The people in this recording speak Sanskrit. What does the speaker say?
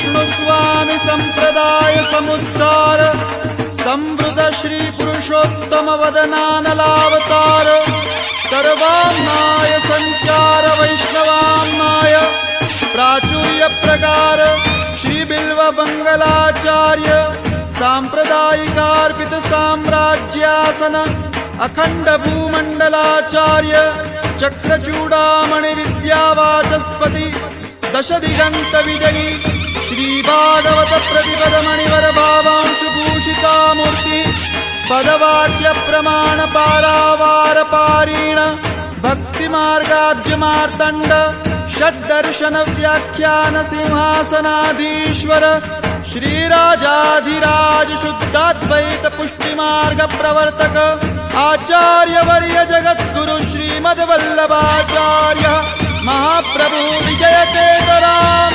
विष्णुस्वामी संप्रदाय समुद्धार संवृत श्री पुरुषोत्तम वदनानलावतार सर्वाम्नाय संचार वैष्णवाम्नाय प्राचुर्य प्रकार श्री बिल्व मंगलाचार्य सांप्रदायिकार्पित साम्राज्यासन अखंड भूमंडलाचार्य चक्रचूडामणि विद्यावाचस्पति दश दिगंत विजयी श्री भागवत प्रतिपद मणिवर भावांशु भूषिता मूर्ति पदवाक्य प्रमाण पारावार पारीण भक्ति मार्गाद्य मार्तंड षड्दर्शन व्याख्यान सिंहासनाधीश्वर श्रीराजाधिराज शुद्धाद्वैत पुष्टि मार्ग प्रवर्तक आचार्य वर्य जगद्गुरु श्रीमद्वल्लभाचार्य महाप्रभु विजयतेतराम